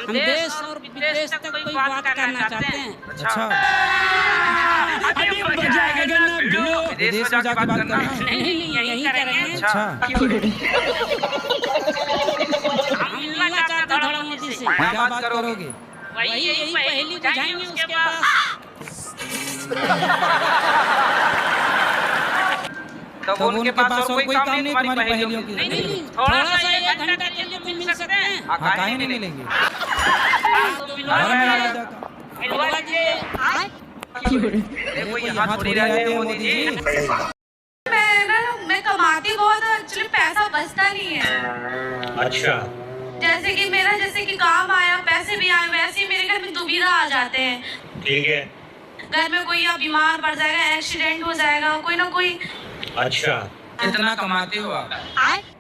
हम देश और विदेश तक कोई बात करना चाहते हैं। अच्छा, विदेश में जाके बात करना है। नहीं, यही करेंगे। अच्छा, हम मिलना चाहते हैं थोड़ा मोदी से। क्या बात करोगे? यही पहली बुझाएंगे, उसके बाद तो उनके पास और कोई काम नहीं तुम्हारी पहेलियों की? नहीं, थोड़ा सा 1 घंटा के लिए भी मिल सकते हैं। हाँ, काहे नहीं मिलेंगे? मिलवा दीजिए। देखो यहाँ थोड़ी रहते हैं मोदी जी। मैं कमाती बहुत हूँ, एक्चुअली पैसा बचता नहीं है। अच्छा, जैसे कि काम आया, पैसे भी आए, वैसे ही मेरे घर में दुविधा आ जाते हैं। ठीक है। घर में कोई या बीमार पड़ जाएगा, एक्सीडेंट हो जाएगा, कोई ना कोई। अच्छा, कितना कमाते हो आप?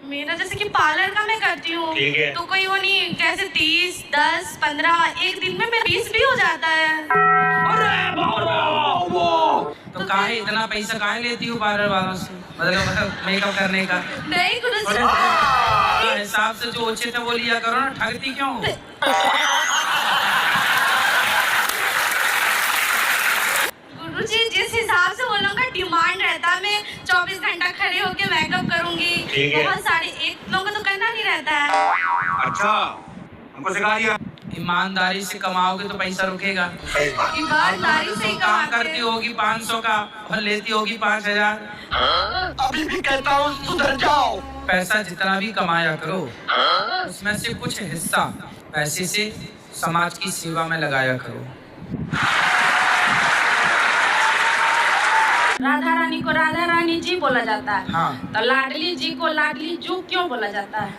मेरा जैसे कि पार्लर का मैं करती हूँ, ठीक है। तो कोई वो नहीं, कैसे 30, 10, 15 एक दिन में मेरा 20 भी हो जाता है। तो काहे इतना पैसा काहे लेती हो पार्लर वालों से, मतलब मेकअप करने का? नहीं गुरु जी, हिसाब से जो उचित है वो लिया करो ना, ठगती क्यों हो? गुरु जी जिस हिसाब से वो लोगों का डिमांड रहता है, मैं 24 घंटा खड़े होके मेकअप करूंगी। ठीक है। बहुत सारे, एक लोगों को तो करना नहीं रहता है। अच्छा, हमको सिखा दिया। ईमानदारी से कमाओगे तो पैसा रुकेगा। ईमानदारी से ही काम कमाते करती होगी 500 का और लेती होगी 5000। अभी भी कहता हूँ सुधर जाओ। पैसा जितना भी कमाया करो, उसमें से कुछ हिस्सा पैसे से समाज की सेवा में लगाया करो। राधा रानी को राधा रानी जी बोला जाता है, हाँ, तो लाडली जी को लाडली जू क्यों बोला जाता है?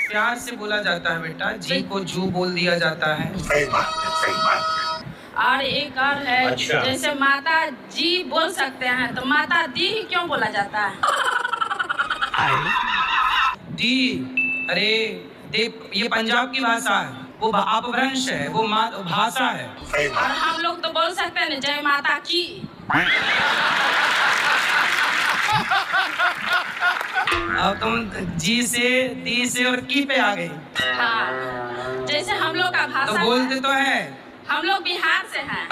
प्यार से बोला जाता है बेटा, जी को जू बोल दिया जाता है। सही बात, सही बात। और एक और है, अच्छा। जैसे माता जी बोल सकते हैं, तो माता दी क्यों बोला जाता है? दी, अरे देव, ये पंजाब की भाषा है, वो अपभ्रंश है, वो भाषा है। सही और बात। हम लोग तो बोल सकते हैं जय माता की। अब तुम जी से, दी से और की पे आ गई। हाँ, जैसे हम लोग का तो भाषा, बोलते तो है। हम लोग बिहार से हैं।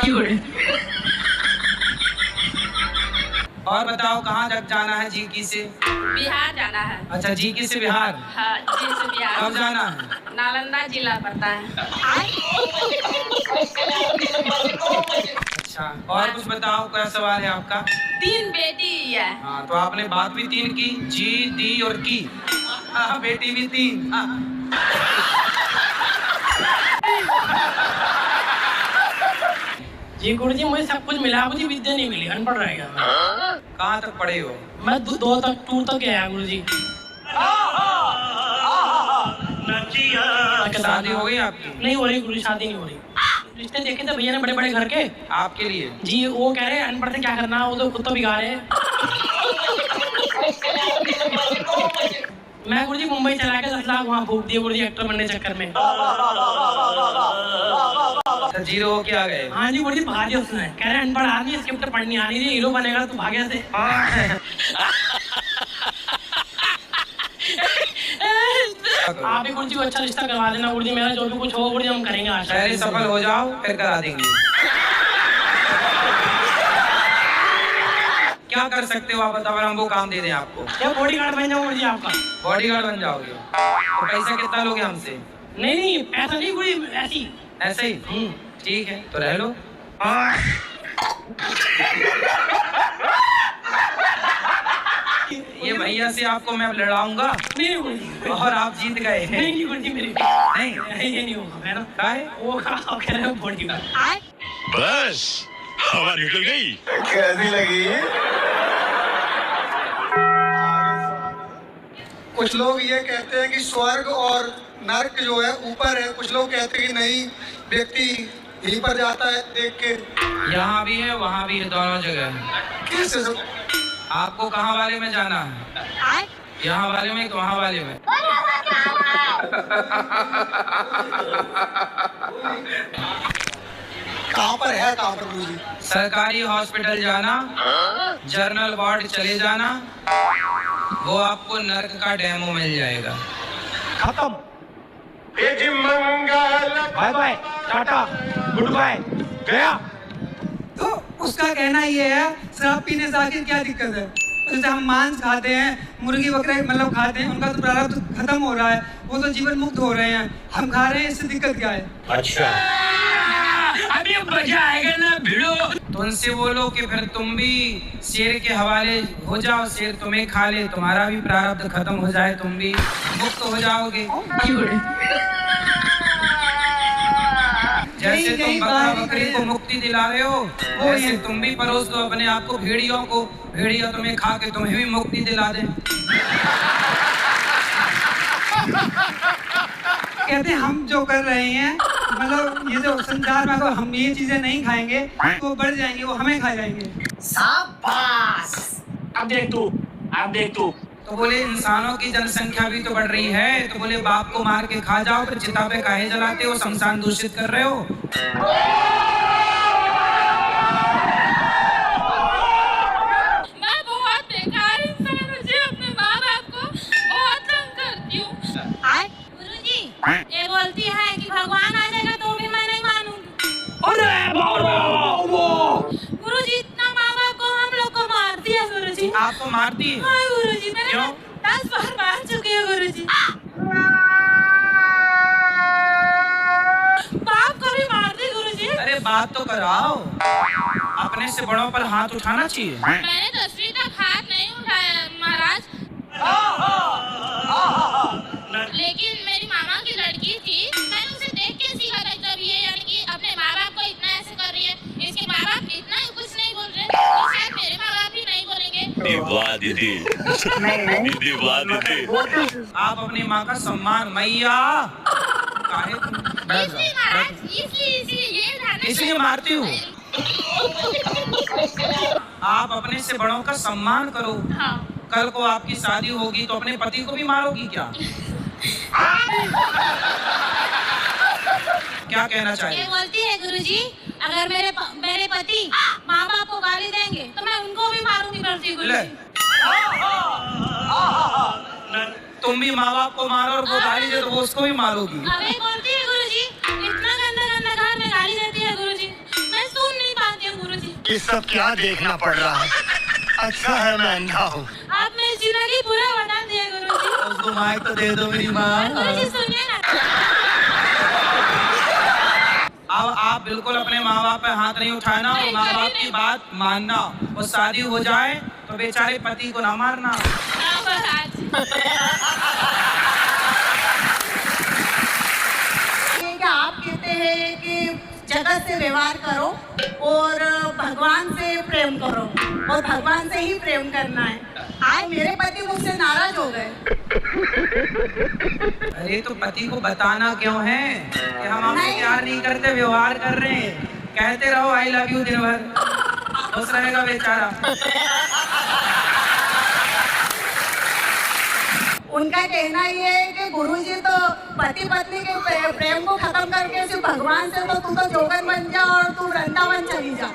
और बताओ कहाँ तक जाना है जी की से? बिहार जाना है। अच्छा, जी की से बिहार, हाँ, जी से बिहार। कब जाना है? नालंदा जिला पड़ता है। अच्छा, और कुछ बताओ, क्या सवाल है आपका? 3 बेटी है। हाँ, तो आपने बात भी 3 की, जी, दी और की। हाँ, बेटी भी 3। जी गुरु जी, मुझे सब कुछ मिला, मुझे विद्या नहीं मिली, अनपढ़ रह गया मैं। कहाँ तक पढ़े हो? मैं 2 तक, 2 तक गया गुरु जी। शादी हो गई आपकी? नहीं हो रही गुरु जी, शादी नहीं हो रही। रिश्ते देखे थे भैया ने बड़े बड़े घर के। आपके लिए? जी वो कह रहे हैं अनपढ़ से क्या करना, वो तो खुद तो बिगाड़े हैं। मैं गुरु जी मुंबई चला के 10 लाख वहाँ फूक दिए गुरु जी, एक्टर बनने के चक्कर में। जीरो हो के आ गए? हाँ जी गुरु जी, भाग दिया उसने। कह रहे अनपढ़ आदमी, स्क्रिप्ट पढ़नी आनी थी, हीरो बनेगा तू, भाग्य से। आप भी गुरु जी को अच्छा रिश्ता करवा देना गुरु जी, मेरा जो भी कुछ हो गुरु जी हम करेंगे आशा। पहले सफल हो जाओ फिर करा देंगे। क्या कर सकते हो आप बताओ, हम वो काम दे दें आपको? क्या बॉडीगार्ड बन जाऊँ गुरु जी आपका? बॉडीगार्ड बन जाओगे? तो पैसा कितना लोगे हमसे? नहीं ऐसा नहीं गुरु जी, ऐसी। ऐसे ही? ठीक है, तो रह लो। ये भैया से आपको मैं लड़ाऊंगा नहीं गुरु जी, और आप जीत गए। नहीं गुरु जी, मेरी नहीं, ये नहीं होगा, है ना? काहे? वो आप कह रहे हो बॉडीगार्ड। बस हवा निकल गई। कैसी लगी? कुछ लोग ये कहते हैं कि स्वर्ग और नर्क जो है ऊपर है, कुछ लोग कहते हैं कि नहीं, व्यक्ति यहीं पर जाता है देख के। यहाँ भी है वहाँ भी है, दोनों जगह है। किस आपको कहाँ वाले में जाना है? यहाँ वाले में कि वहाँ वाले में? कहाँ पर है, कहाँ पर गुरु जी? सरकारी हॉस्पिटल जाना, जनरल वार्ड चले जाना, वो आपको नर्क का डेमो मिल जाएगा। खत्म। Mangal bye bye, tata, goodbye, गया। तो उसका कहना ये है शराब पीने से आखिर क्या दिक्कत है। जैसे हम मांस खाते हैं, मुर्गी बकरे मतलब खाते हैं, उनका तो प्रारब्ध खत्म हो रहा है, वो तो जीवन मुक्त हो रहे हैं, हम खा रहे हैं, इससे दिक्कत क्या है। अच्छा, अभी मजा आएगा ना भिड़ो। तो उनसे बोलो कि फिर तुम भी शेर के हवाले हो जाओ, शेर तुम्हें खा ले, तुम्हारा भी प्रारब्ध खत्म हो जाए, तुम भी मुक्त हो जाओगे। जैसे तुम बकरा बकरी को मुक्ति दिला रहे हो, वैसे तुम भी परोस दो अपने आप को भेड़ियों को, भेड़िया तुम्हें खा के तुम्हें भी मुक्ति दिला दे। कहते हैं हम जो कर रहे हैं, मतलब ये जो संसार में अगर हम ये चीजें नहीं खाएंगे तो वो बढ़ जाएंगे, वो हमें खा जाएंगे। अब देख तू तो बोले इंसानों की जनसंख्या भी तो बढ़ रही है, तो बोले बाप को मार के खा जाओ, फिर चिता पे काहे जलाते हो, शमशान दूषित कर रहे हो। मैं बहुत बेकार इंसान हूँ जी, अपने माँ बाप को बहुत तंग करती हूँ। गुरुजी, ये बोलती है कि भगवान आ जाएगा तो भी मैं नहीं मानूंगी। गुरुजी, इतना माँ बाप को हम लोग को मार दिया गुरुजी। आपको मारती है? हाँ गुरुजी, मैंने क्यों? 10 बार मार चुकी है गुरुजी। बाप को भी मार दी गुरुजी। अरे बात तो कराओ, अपने से बड़ों पर हाथ उठाना चाहिए। मैंने 10वीं तक हाथ नहीं उठाया महाराज, लेकिन मेरी मामा की लड़की थी, मैंने उसे देख के सीखा था जब ये यानी कि अपने माँ बाप को इतना ऐसे कर रही है, इसके माँ बाप इतना कुछ नहीं बोल रहे, तो शायद मेरे माँ बाप भी नहीं बोलेंगे। वाह दीदी, दीदी वाह दीदी। आप अपनी माँ का सम्मान, मैया काहे तुम इसलिए महाराज, इसलिए ये ध्यान रखना। इसलिए मारती हूँ। आप अपने से बड़ों का सम्मान करो। हाँ। कल को आपकी शादी होगी तो अपने पति को भी मारोगी क्या? क्या कहना ये चाहिए? बोलती है गुरुजी, अगर मेरे पति माँ बाप को गाली देंगे तो मैं उनको भी मारूंगी करती ले। गुरुजी। तुम भी माँ बाप को मारो और वो गाली दे तो वो उसको भी मारोगी। अरे बोलती है गुरुजी, इतना गंदा गंदा घर में गाली देती है गुरुजी, मैं सुन नहीं पाती हूँ गुरुजी। ये सब क्या देखना पड़ रहा है? अच्छा है मैं अंधा हूँ। आप मेरी जिंदगी पूरा बता दिए गुरुजी। उसको माइक तो दे दो मेरी माँ। गुरुजी सुनिए ना। अब आप बिल्कुल अपने माँ बाप पे हाथ नहीं उठाना और माँ बाप की बात मानना, और शादी हो जाए तो बेचारे पति को ना मारना। हाँ, महाराज। ये क्या आप कहते हैं कि जगत से व्यवहार करो और भगवान से प्रेम करो और भगवान से ही प्रेम करना है। आज मेरे पति मुझसे नाराज हो गए। अरे तो पति को बताना क्यों है कि हम आपसे प्यार नहीं करते, व्यवहार कर रहे हैं। कहते रहो आई लव यू दिन भर, खुश रहेगा बेचारा। उनका कहना ये है कि गुरुजी तो पति पत्नी के प्रेम को खत्म करके सिर्फ भगवान से, तो तू तो जोगन बन जा और तू वृंदावन चली जा।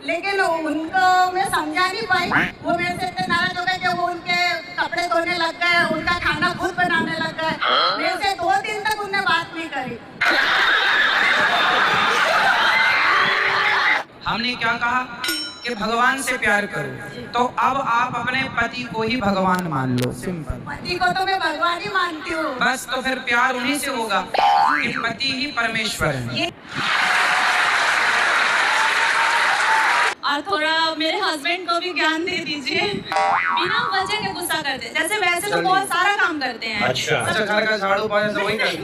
लेकिन उनको मैं समझा नहीं पाई, वो मेरे से इतने नाराज हो गए कि वो उनके कपड़े धोने लग गए, उनका खाना खुद बनाने लग गए। मेरे से 2 दिन तक उनने बात नहीं करी। हमने क्या कहा कि भगवान से प्यार करो, तो अब आप अपने पति को ही भगवान मान लो, सिंपल। पति को तो मैं भगवान ही मानती हूँ। बस तो फिर प्यार उन्हीं से होगा कि पति ही परमेश्वर है। और थोड़ा मेरे हस्बैंड को भी ज्ञान दे दीजिए, बिना वजह के गुस्सा करते हैं। जैसे वैसे तो बहुत सारा काम करते हैं। अच्छा, घर का झाड़ू पोछा तो वही करते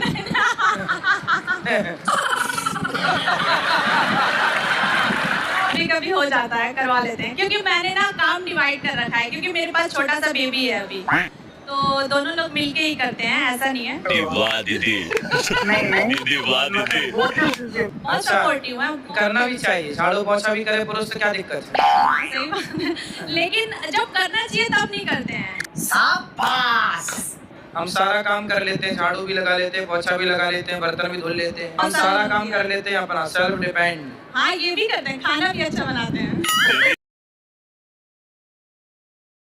कभी हो जाता है, करवा लेते हैं, क्योंकि मैंने ना काम डिवाइड कर रखा है, क्योंकि मेरे पास छोटा सा बेबी है अभी, तो दोनों लोग मिलके ही करते हैं, ऐसा नहीं है। वाह दीदी, दीदी वाह दीदी। बहुत सपोर्टिव है। करना भी चाहिए, झाड़ू पोछा भी करे पुरुष तो क्या दिक्कत है? सही बात है, लेकिन जब करना चाहिए तब नहीं करते हैं। हम सारा काम कर लेते हैं, झाड़ू भी लगा लेते हैं, पोछा भी लगा लेते हैं, बर्तन भी धुल लेते हैं, हम सारा काम कर लेते हैं, अपना सेल्फ डिपेंड। हाँ, ये भी करते हैं, खाना भी अच्छा बनाते हैं।